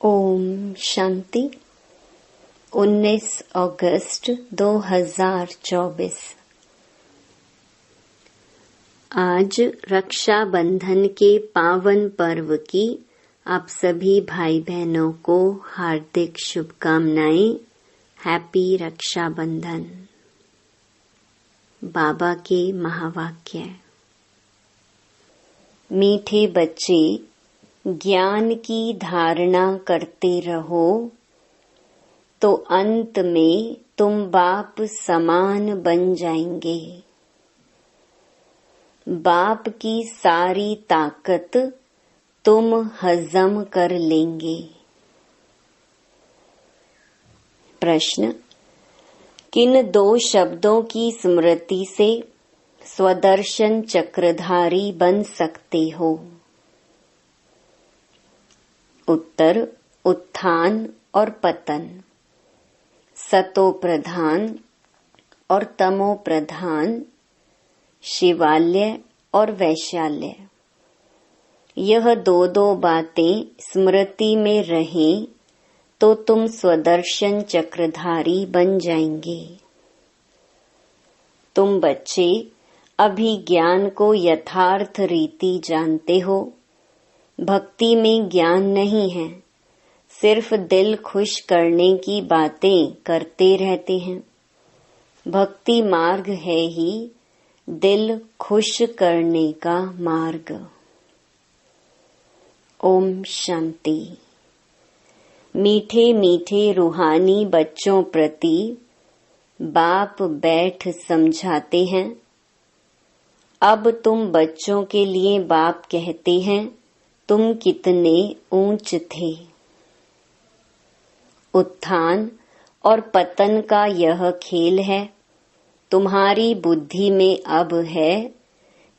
ओम शांति। 19 अगस्त 2024। आज रक्षाबंधन के पावन पर्व की आप सभी भाई बहनों को हार्दिक शुभकामनाएं। हैप्पी रक्षाबंधन। बाबा के महावाक्य। मीठे बच्चे, ज्ञान की धारणा करते रहो तो अंत में तुम बाप समान बन जाएंगे। बाप की सारी ताकत तुम हजम कर लेंगे। प्रश्न: किन दो शब्दों की स्मृति से स्वदर्शन चक्रधारी बन सकते हो? उत्तर: उत्थान और पतन। सतो प्रधान और तमो प्रधान, शिवालय और वैशाल्य। यह दो बातें स्मृति में रहें तो तुम स्वदर्शन चक्रधारी बन जाएंगे। तुम बच्चे अभी ज्ञान को यथार्थ रीति जानते हो। भक्ति में ज्ञान नहीं है, सिर्फ दिल खुश करने की बातें करते रहते हैं। भक्ति मार्ग है ही दिल खुश करने का मार्ग। ओम शांति। मीठे मीठे रूहानी बच्चों प्रति बाप बैठ समझाते हैं। अब तुम बच्चों के लिए बाप कहते हैं, तुम कितने ऊंच थे। उत्थान और पतन का यह खेल है। तुम्हारी बुद्धि में अब है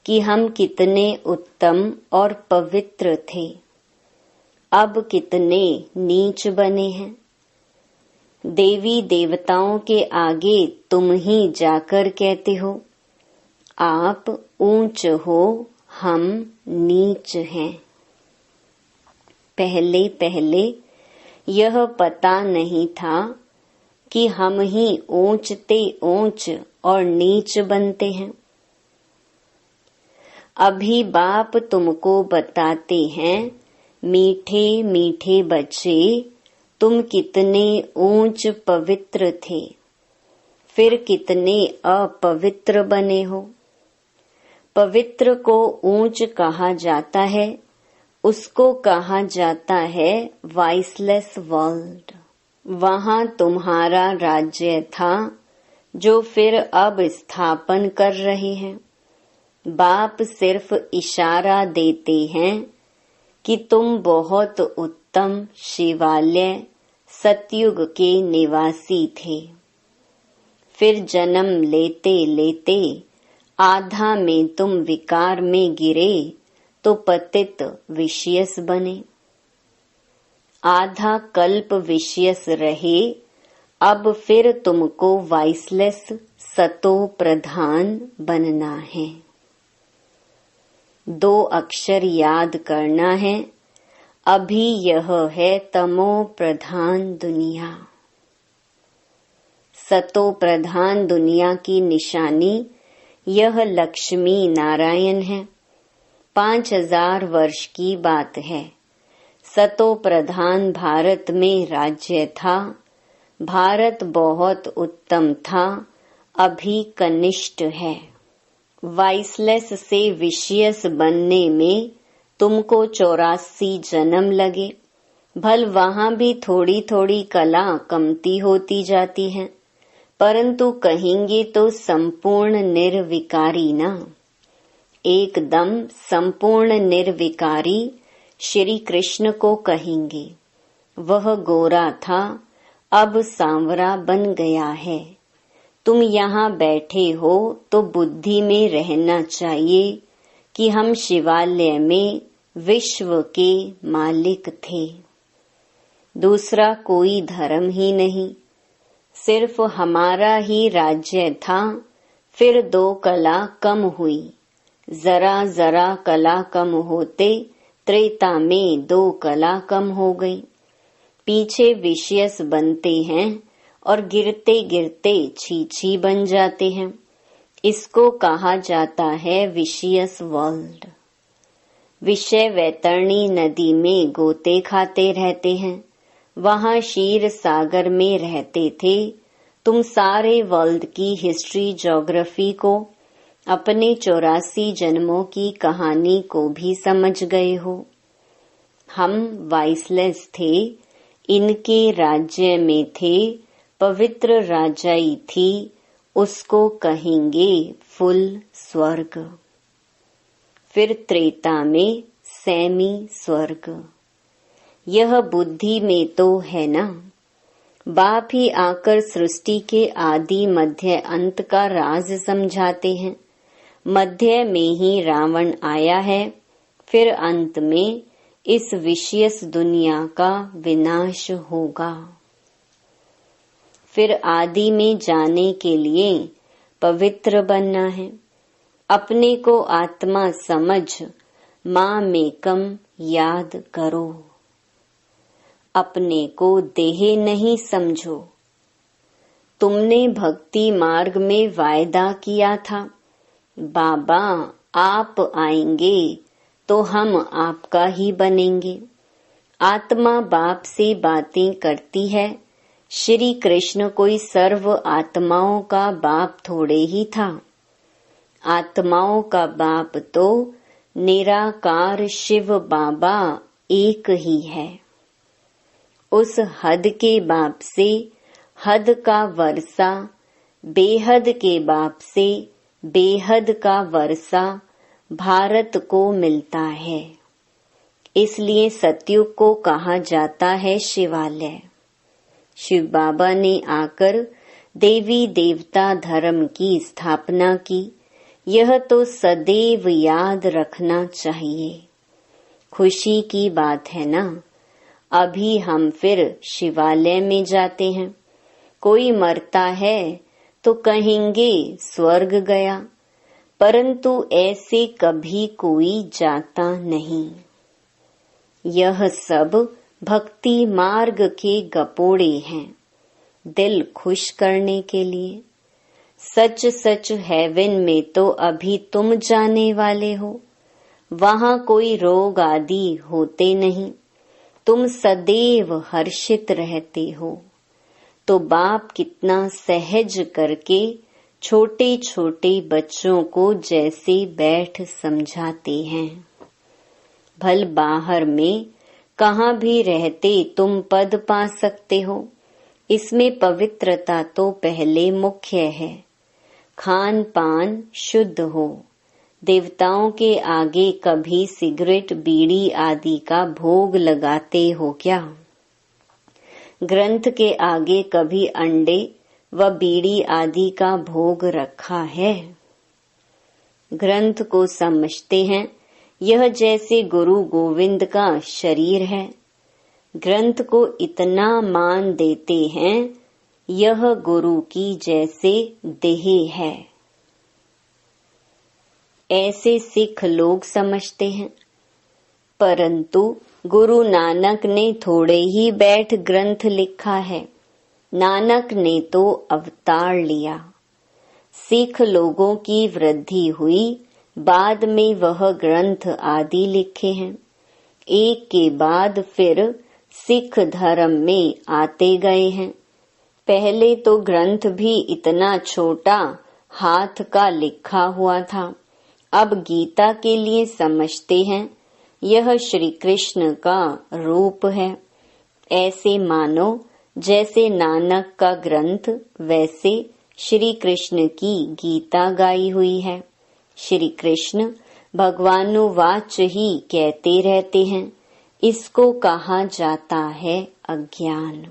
कि हम कितने उत्तम और पवित्र थे, अब कितने नीच बने हैं। देवी देवताओं के आगे तुम ही जाकर कहते हो, आप ऊंच हो, हम नीच हैं। पहले पहले यह पता नहीं था कि हम ही ऊंचते ऊंच और नीच बनते हैं। अभी बाप तुमको बताते हैं, मीठे मीठे बच्चे, तुम कितने ऊंच पवित्र थे, फिर कितने अपवित्र बने हो। पवित्र को ऊंच कहा जाता है, उसको कहा जाता है वाइसलेस वर्ल्ड। वहां तुम्हारा राज्य था जो फिर अब स्थापन कर रहे हैं। बाप सिर्फ इशारा देते हैं कि तुम बहुत उत्तम शिवालय सतयुग के निवासी थे। फिर जन्म लेते लेते आधा में तुम विकार में गिरे तो पतित विषयस बने। आधा कल्प विषयस रहे, अब फिर तुमको वाइसलेस सतो प्रधान बनना है। 2 अक्षर याद करना है। अभी यह है तमो प्रधान दुनिया। सतो प्रधान दुनिया की निशानी यह लक्ष्मी नारायण है। 5000 वर्ष की बात है। सतो प्रधान भारत में राज्य था। भारत बहुत उत्तम था, अभी कनिष्ठ है। वाइसलेस से विषयस बनने में तुमको 84 जन्म लगे। भल वहां भी थोड़ी थोड़ी कला कमती होती जाती है, परंतु कहेंगे तो संपूर्ण निर्विकारी ना। एकदम संपूर्ण निर्विकारी श्री कृष्ण को कहेंगे। वह गोरा था, अब सांवरा बन गया है। तुम यहाँ बैठे हो तो बुद्धि में रहना चाहिए कि हम शिवालय में विश्व के मालिक थे। दूसरा कोई धर्म ही नहीं, सिर्फ हमारा ही राज्य था। फिर 2 कला कम हुई। जरा जरा कला कम होते त्रेता में 2 कला कम हो गई। पीछे विषयस बनते हैं और गिरते गिरते छीछी बन जाते हैं। इसको कहा जाता है विषयस वर्ल्ड। विषय वैतरणी नदी में गोते खाते रहते हैं, वहां क्षीर सागर में रहते थे। तुम सारे वर्ल्ड की हिस्ट्री ज्योग्राफी को, अपने 84 जन्मों की कहानी को भी समझ गए हो। हम वाइसलेस थे, इनके राज्य में थे, पवित्र राजाई थी, उसको कहेंगे फुल स्वर्ग। फिर त्रेता में सेमी स्वर्ग। यह बुद्धि में तो है ना। बाप ही आकर सृष्टि के आदि मध्य अंत का राज समझाते हैं। मध्य में ही रावण आया है, फिर अंत में इस विषयस दुनिया का विनाश होगा। फिर आदि में जाने के लिए पवित्र बनना है। अपने को आत्मा समझ मां मेकम याद करो। अपने को देह नहीं समझो। तुमने भक्ति मार्ग में वायदा किया था, बाबा आप आएंगे तो हम आपका ही बनेंगे। आत्मा बाप से बातें करती है। श्री कृष्ण कोई सर्व आत्माओं का बाप थोड़े ही था। आत्माओं का बाप तो निराकार शिव बाबा एक ही है। उस हद के बाप से हद का वर्षा, बेहद के बाप से बेहद का वर्षा भारत को मिलता है। इसलिए सतयुग को कहा जाता है शिवालय। शिव बाबा ने आकर देवी देवता धर्म की स्थापना की। यह तो सदैव याद रखना चाहिए। खुशी की बात है ना। अभी हम फिर शिवालय में जाते हैं। कोई मरता है तो कहेंगे स्वर्ग गया, परंतु ऐसे कभी कोई जाता नहीं। यह सब भक्ति मार्ग के गपोड़े हैं, दिल खुश करने के लिए। सच सच हेवन में तो अभी तुम जाने वाले हो। वहां कोई रोग आदि होते नहीं। तुम सदैव हर्षित रहते हो। तो बाप कितना सहज करके छोटे छोटे बच्चों को जैसे बैठ समझाते हैं। भल बाहर में कहाँ भी रहते तुम पद पा सकते हो। इसमें पवित्रता तो पहले मुख्य है। खान पान शुद्ध हो। देवताओं के आगे कभी सिगरेट बीड़ी आदि का भोग लगाते हो क्या? ग्रंथ के आगे कभी अंडे व बीड़ी आदि का भोग रखा है? ग्रंथ को समझते हैं। यह जैसे गुरु गोविंद का शरीर है। ग्रंथ को इतना मान देते हैं, यह गुरु की जैसे देह है। ऐसे सिख लोग समझते हैं। परंतु गुरु नानक ने थोड़े ही बैठ ग्रंथ लिखा है। नानक ने तो अवतार लिया। सिख लोगों की वृद्धि हुई, बाद में वह ग्रंथ आदि लिखे हैं। एक के बाद फिर सिख धर्म में आते गए हैं। पहले तो ग्रंथ भी इतना छोटा हाथ का लिखा हुआ था। अब गीता के लिए समझते हैं, यह श्री कृष्ण का रूप है। ऐसे मानो जैसे नानक का ग्रंथ, वैसे श्री कृष्ण की गीता गाई हुई है। श्री कृष्ण भगवानुवाच ही कहते रहते हैं। इसको कहा जाता है अज्ञान।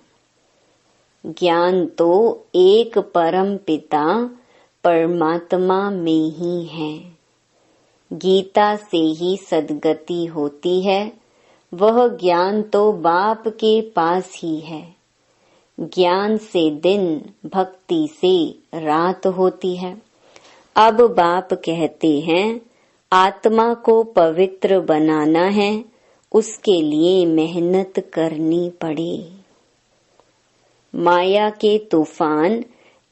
ज्ञान तो एक परम पिता परमात्मा में ही है। गीता से ही सद्गति होती है। वह ज्ञान तो बाप के पास ही है। ज्ञान से दिन, भक्ति से रात होती है। अब बाप कहते हैं, आत्मा को पवित्र बनाना है, उसके लिए मेहनत करनी पड़े। माया के तूफान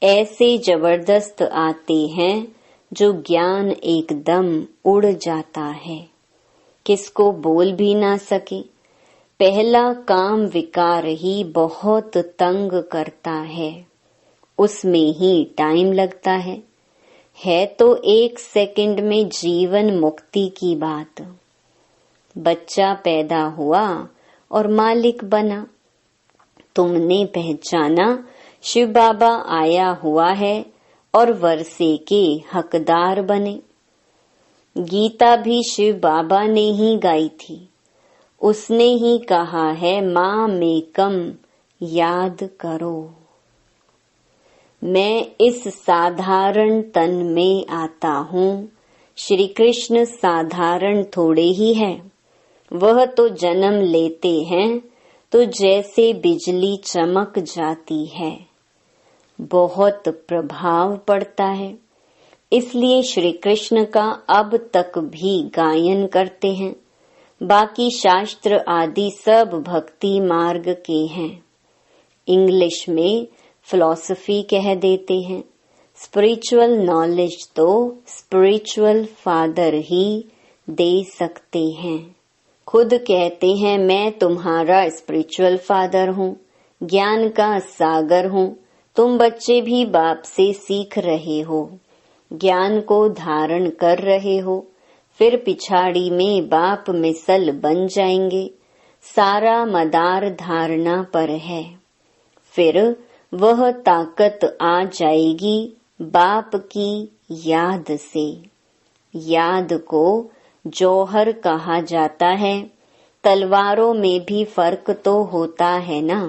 ऐसे जबरदस्त आते हैं जो ज्ञान एकदम उड़ जाता है, किसको बोल भी ना सके। पहला काम विकार ही बहुत तंग करता है, उसमें ही टाइम लगता है तो 1 सेकंड में जीवन मुक्ति की बात। बच्चा पैदा हुआ और मालिक बना, तुमने पहचाना शिव बाबा आया हुआ है और वर्षे के हकदार बने। गीता भी शिव बाबा ने ही गाई थी, उसने ही कहा है माँ मेकम याद करो। मैं इस साधारण तन में आता हूँ, श्री कृष्ण साधारण थोड़े ही है। वह तो जन्म लेते हैं तो जैसे बिजली चमक जाती है, बहुत प्रभाव पड़ता है। इसलिए श्री कृष्ण का अब तक भी गायन करते हैं। बाकी शास्त्र आदि सब भक्ति मार्ग के हैं। इंग्लिश में फिलॉसफी कह देते हैं। स्पिरिचुअल नॉलेज तो स्पिरिचुअल फादर ही दे सकते हैं। खुद कहते हैं मैं तुम्हारा स्पिरिचुअल फादर हूँ, ज्ञान का सागर हूँ। तुम बच्चे भी बाप से सीख रहे हो, ज्ञान को धारण कर रहे हो, फिर पिछाड़ी में बाप मिसल बन जाएंगे। सारा मदार धारणा पर है, फिर वह ताकत आ जाएगी बाप की याद से। याद को जौहर कहा जाता है। तलवारों में भी फर्क तो होता है ना।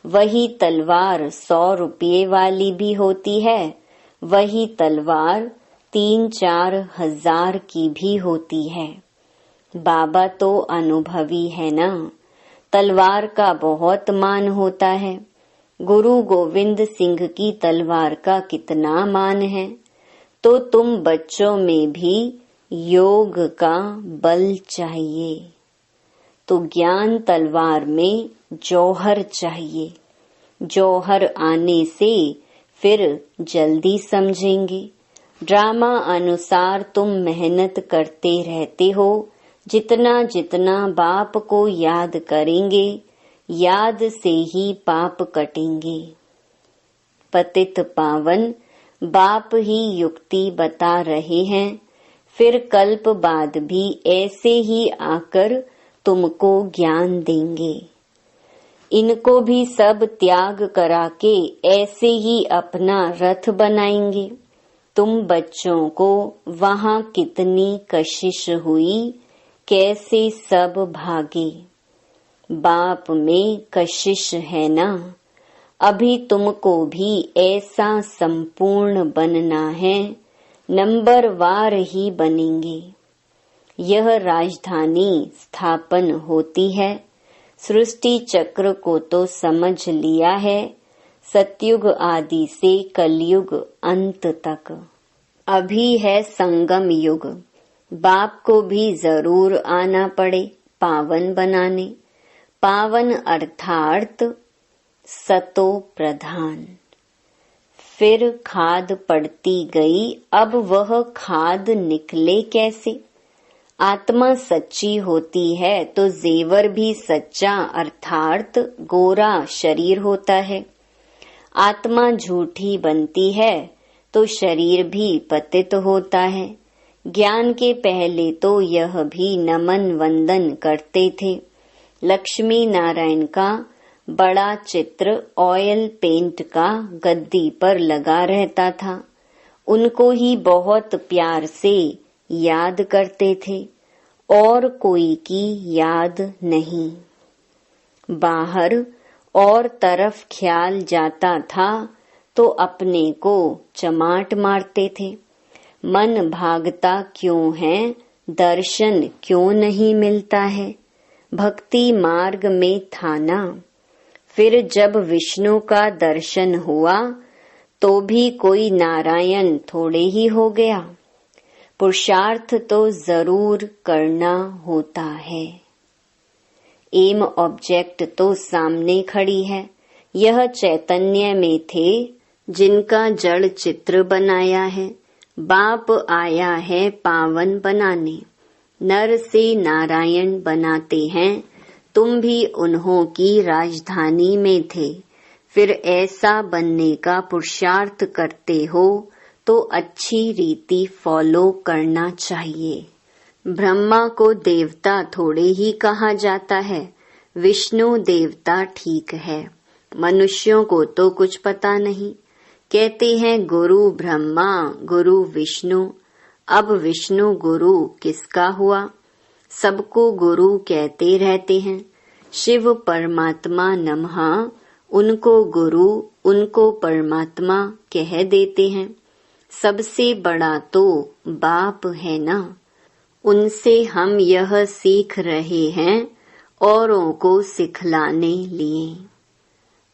वही तलवार 100 रुपये वाली भी होती है, वही तलवार 3-4 हजार की भी होती है। बाबा तो अनुभवी है ना, तलवार का बहुत मान होता है। गुरु गोविंद सिंह की तलवार का कितना मान है। तो तुम बच्चों में भी योग का बल चाहिए, तो ज्ञान तलवार में जौहर चाहिए। जौहर आने से फिर जल्दी समझेंगे। ड्रामा अनुसार तुम मेहनत करते रहते हो। जितना जितना बाप को याद करेंगे, याद से ही पाप कटेंगे। पतित पावन बाप ही युक्ति बता रहे हैं, फिर कल्प बाद भी ऐसे ही आकर तुमको ज्ञान देंगे। इनको भी सब त्याग करा के ऐसे ही अपना रथ बनाएंगे। तुम बच्चों को वहाँ कितनी कशिश हुई, कैसे सब भागे। बाप में कशिश है ना, अभी तुमको भी ऐसा संपूर्ण बनना है, नंबर वार ही बनेंगे। यह राजधानी स्थापन होती है। सृष्टि चक्र को तो समझ लिया है, सतयुग आदि से कलयुग अंत तक। अभी है संगम युग, बाप को भी जरूर आना पड़े पावन बनाने। पावन अर्थात सतो प्रधान। फिर खाद पड़ती गई, अब वह खाद निकले कैसे। आत्मा सच्ची होती है तो जेवर भी सच्चा अर्थात गोरा शरीर होता है। आत्मा झूठी बनती है तो शरीर भी पतित होता है। ज्ञान के पहले तो यह भी नमन वंदन करते थे। लक्ष्मी नारायण का बड़ा चित्र ऑयल पेंट का गद्दी पर लगा रहता था। उनको ही बहुत प्यार से याद करते थे, और कोई की याद नहीं। बाहर और तरफ ख्याल जाता था तो अपने को चमाट मारते थे। मन भागता क्यों है, दर्शन क्यों नहीं मिलता है। भक्ति मार्ग में था ना, फिर जब विष्णु का दर्शन हुआ तो भी कोई नारायण थोड़े ही हो गया। पुरुषार्थ तो जरूर करना होता है। एम ऑब्जेक्ट तो सामने खड़ी है, यह चैतन्य में थे जिनका जड़ चित्र बनाया है। बाप आया है पावन बनाने, नर से नारायण बनाते हैं। तुम भी उन्हों की राजधानी में थे, फिर ऐसा बनने का पुरुषार्थ करते हो तो अच्छी रीति फॉलो करना चाहिए। ब्रह्मा को देवता थोड़े ही कहा जाता है, विष्णु देवता ठीक है, मनुष्यों को तो कुछ पता नहीं। कहते हैं गुरु ब्रह्मा गुरु विष्णु। अब विष्णु गुरु किसका हुआ? सबको गुरु कहते रहते हैं। शिव परमात्मा नमः, उनको गुरु उनको परमात्मा कह देते हैं। सबसे बड़ा तो बाप है ना, उनसे हम यह सीख रहे हैं औरों को सिखलाने लिए।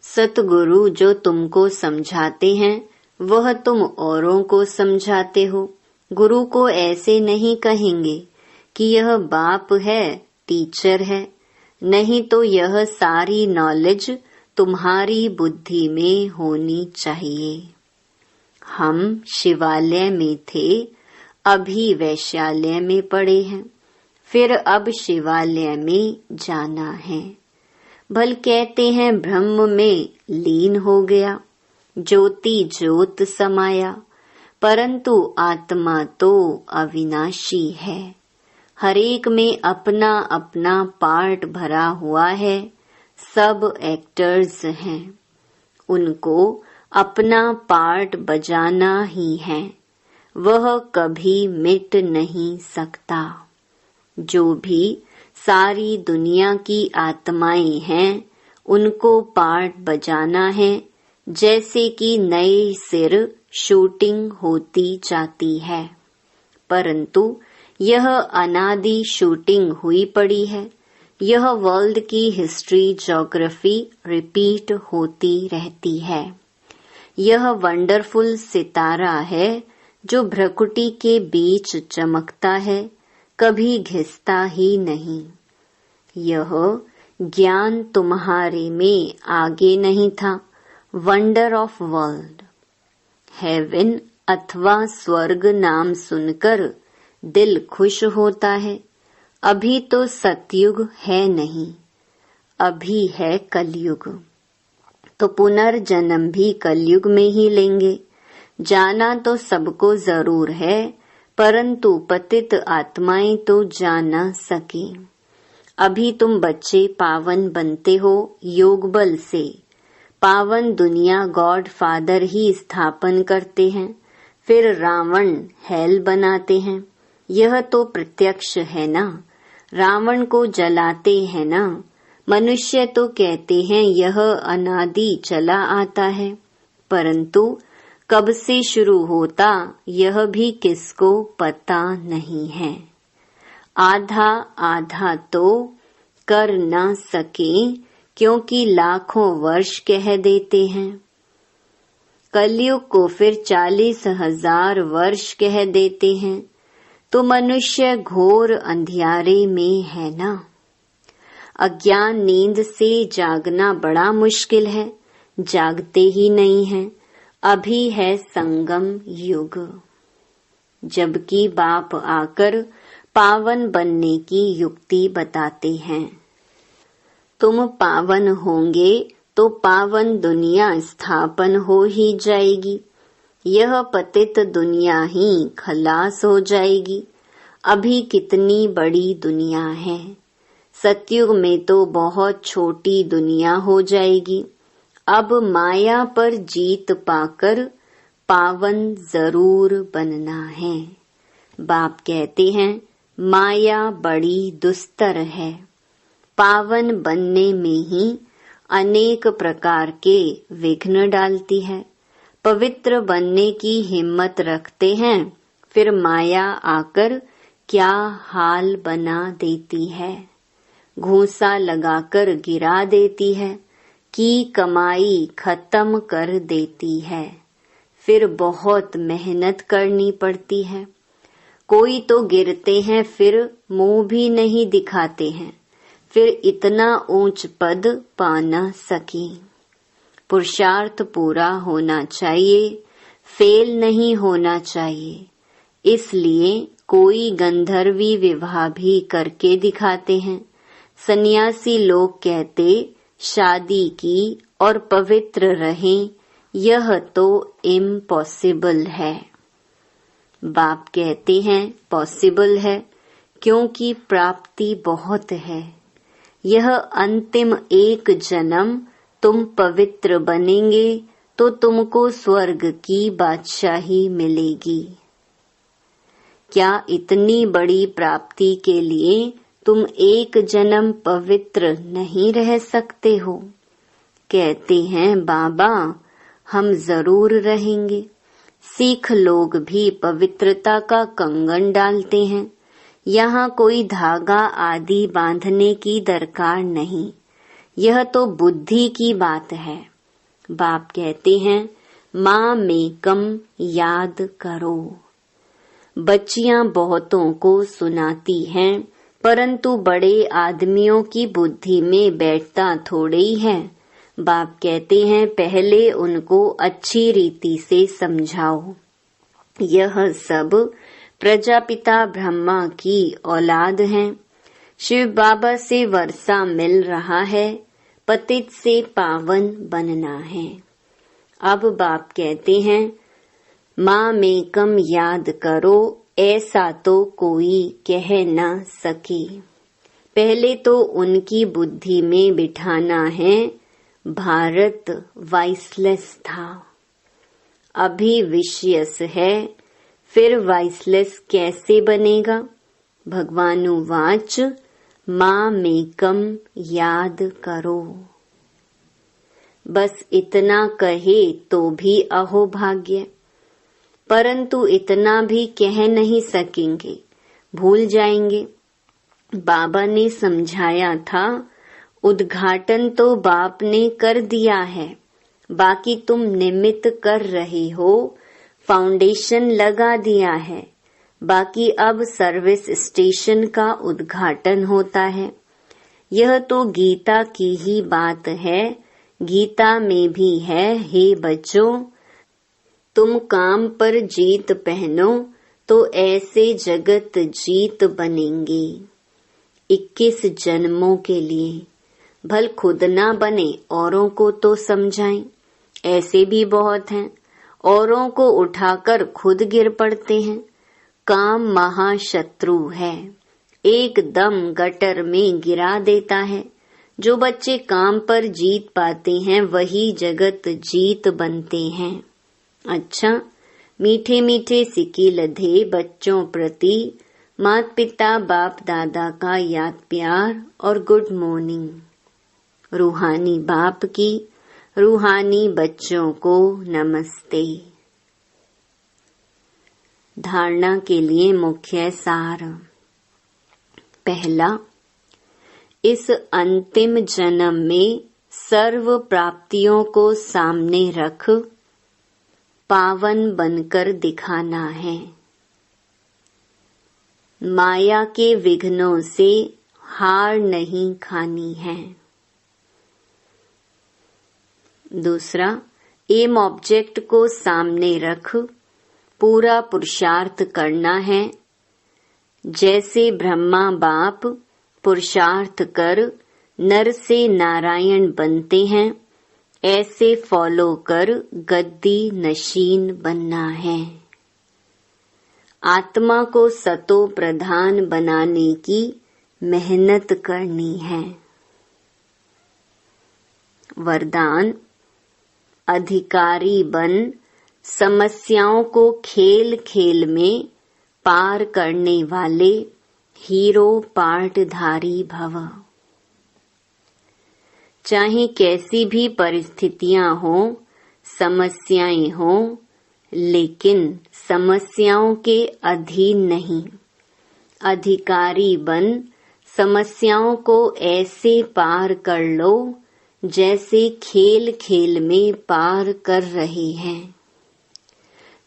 सतगुरु जो तुमको समझाते हैं वह तुम औरों को समझाते हो। गुरु को ऐसे नहीं कहेंगे कि यह बाप है, टीचर है, नहीं तो यह सारी नॉलेज तुम्हारी बुद्धि में होनी चाहिए। हम शिवालय में थे, अभी वैश्यालय में पड़े हैं, फिर अब शिवालय में जाना है। भल कहते हैं ब्रह्म में लीन हो गया, ज्योति ज्योत समाया, परंतु आत्मा तो अविनाशी है। हरेक में अपना अपना पार्ट भरा हुआ है, सब एक्टर्स हैं, उनको अपना पार्ट बजाना ही है, वह कभी मिट नहीं सकता। जो भी सारी दुनिया की आत्माएं हैं उनको पार्ट बजाना है, जैसे कि नए सिर शूटिंग होती जाती है, परंतु यह अनादि शूटिंग हुई पड़ी है। यह वर्ल्ड की हिस्ट्री ज्योग्राफी रिपीट होती रहती है। यह वंडरफुल सितारा है जो भ्रकुटी के बीच चमकता है, कभी घिसता ही नहीं। यह ज्ञान तुम्हारे में आगे नहीं था। वंडर ऑफ वर्ल्ड, हेवन अथवा स्वर्ग नाम सुनकर दिल खुश होता है। अभी तो सतयुग है नहीं, अभी है कलयुग, तो पुनर्जन्म भी कलयुग में ही लेंगे। जाना तो सबको जरूर है, परंतु पतित आत्माएं तो जा न सके। अभी तुम बच्चे पावन बनते हो योग बल से। पावन दुनिया गॉड फादर ही स्थापन करते हैं, फिर रावण हेल बनाते हैं। यह तो प्रत्यक्ष है ना, रावण को जलाते हैं ना। मनुष्य तो कहते हैं यह अनादि चला आता है, परंतु कब से शुरू होता यह भी किसको पता नहीं है। आधा आधा तो कर न सके, क्योंकि लाखों वर्ष कह देते हैं। कलयुग को फिर 40,000 वर्ष कह देते हैं, तो मनुष्य घोर अंधियारे में है ना। अज्ञान नींद से जागना बड़ा मुश्किल है, जागते ही नहीं है। अभी है संगम युग, जबकि बाप आकर पावन बनने की युक्ति बताते हैं। तुम पावन होंगे तो पावन दुनिया स्थापन हो ही जाएगी, यह पतित दुनिया ही खलास हो जाएगी। अभी कितनी बड़ी दुनिया है, सतयुग में तो बहुत छोटी दुनिया हो जाएगी। अब माया पर जीत पाकर पावन जरूर बनना है। बाप कहते हैं माया बड़ी दुस्तर है, पावन बनने में ही अनेक प्रकार के विघ्न डालती है। पवित्र बनने की हिम्मत रखते हैं, फिर माया आकर क्या हाल बना देती है। घूंसा लगाकर गिरा देती है, की कमाई खत्म कर देती है, फिर बहुत मेहनत करनी पड़ती है। कोई तो गिरते हैं फिर मुंह भी नहीं दिखाते हैं, फिर इतना ऊंच पद पा न सके। पुरुषार्थ पूरा होना चाहिए, फेल नहीं होना चाहिए। इसलिए कोई गंधर्वी विवाह भी करके दिखाते हैं। सन्यासी लोग कहते शादी की और पवित्र रहें, यह तो इम्पॉसिबल है। बाप कहते हैं पॉसिबल है, क्योंकि प्राप्ति बहुत है। यह अंतिम एक जन्म तुम पवित्र बनेंगे तो तुमको स्वर्ग की बादशाही मिलेगी। क्या इतनी बड़ी प्राप्ति के लिए तुम एक जन्म पवित्र नहीं रह सकते हो? कहते हैं बाबा हम जरूर रहेंगे। सिख लोग भी पवित्रता का कंगन डालते हैं। यहाँ कोई धागा आदि बांधने की दरकार नहीं, यह तो बुद्धि की बात है। बाप कहते हैं माँ मेकम याद करो। बच्चियां बहुतों को सुनाती हैं, परंतु बड़े आदमियों की बुद्धि में बैठता थोड़े ही है। बाप कहते हैं पहले उनको अच्छी रीति से समझाओ। यह सब प्रजापिता ब्रह्मा की औलाद हैं। शिव बाबा से वर्षा मिल रहा है, पतित से पावन बनना है। अब बाप कहते हैं माँ मेकम याद करो, ऐसा तो कोई कह न सके। पहले तो उनकी बुद्धि में बिठाना है भारत वाइसलेस था, अभी विशियस है, फिर वाइसलेस कैसे बनेगा? भगवानुवाच माँ मेकम याद करो। बस इतना कहे तो भी अहोभाग्य, परंतु इतना भी कह नहीं सकेंगे, भूल जाएंगे। बाबा ने समझाया था उद्घाटन तो बाप ने कर दिया है, बाकी तुम निमित्त कर रहे हो, फाउंडेशन लगा दिया है, बाकी अब सर्विस स्टेशन का उद्घाटन होता है। यह तो गीता की ही बात है। गीता में भी है, हे बच्चों तुम काम पर जीत पहनो तो ऐसे जगत जीत बनेंगे। 21 जन्मों के लिए भल खुद ना बने, औरों को तो समझाएं। ऐसे भी बहुत हैं, औरों को उठाकर खुद गिर पड़ते हैं। काम महाशत्रु है, एकदम गटर में गिरा देता है। जो बच्चे काम पर जीत पाते हैं वही जगत जीत बनते हैं। अच्छा, मीठे मीठे सिक्के लधे बच्चों प्रति माता पिता बाप दादा का याद प्यार और गुड मॉर्निंग। रूहानी बाप की रूहानी बच्चों को नमस्ते। धारणा के लिए मुख्य सार। पहला, इस अंतिम जन्म में सर्व प्राप्तियों को सामने रख पावन बनकर दिखाना है। माया के विघ्नों से हार नहीं खानी है। दूसरा, एम ऑब्जेक्ट को सामने रख पूरा पुरुषार्थ करना है। जैसे ब्रह्मा बाप पुरुषार्थ कर नर से नारायण बनते हैं, ऐसे फॉलो कर गद्दी नशीन बनना है। आत्मा को सतो प्रधान बनाने की मेहनत करनी है। वरदान, अधिकारी बन समस्याओं को खेल खेल में पार करने वाले हीरो पार्टधारी भव। चाहे कैसी भी परिस्थितियां हो, समस्याएं हो, लेकिन समस्याओं के अधीन नहीं। अधिकारी बन समस्याओं को ऐसे पार कर लो जैसे खेल खेल में पार कर रहे हैं।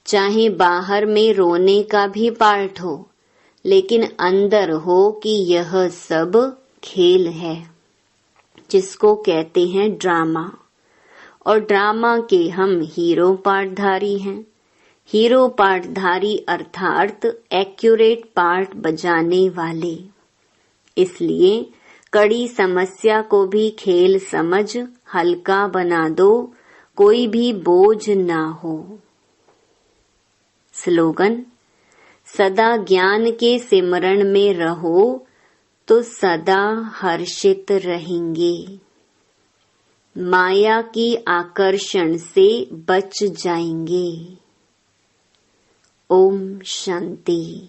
चाहे बाहर में रोने का भी पार्ट हो, लेकिन अंदर हो कि यह सब खेल है, जिसको कहते हैं ड्रामा, और ड्रामा के हम हीरो पार्टधारी हैं। हीरो पार्टधारी अर्थात एक्यूरेट पार्ट बजाने वाले। इसलिए कड़ी समस्या को भी खेल समझ हल्का बना दो, कोई भी बोझ ना हो। स्लोगन: सदा ज्ञान के सिमरण में रहो तो सदा हर्षित रहेंगे। माया की आकर्षण से बच जाएंगे। ओम शांति।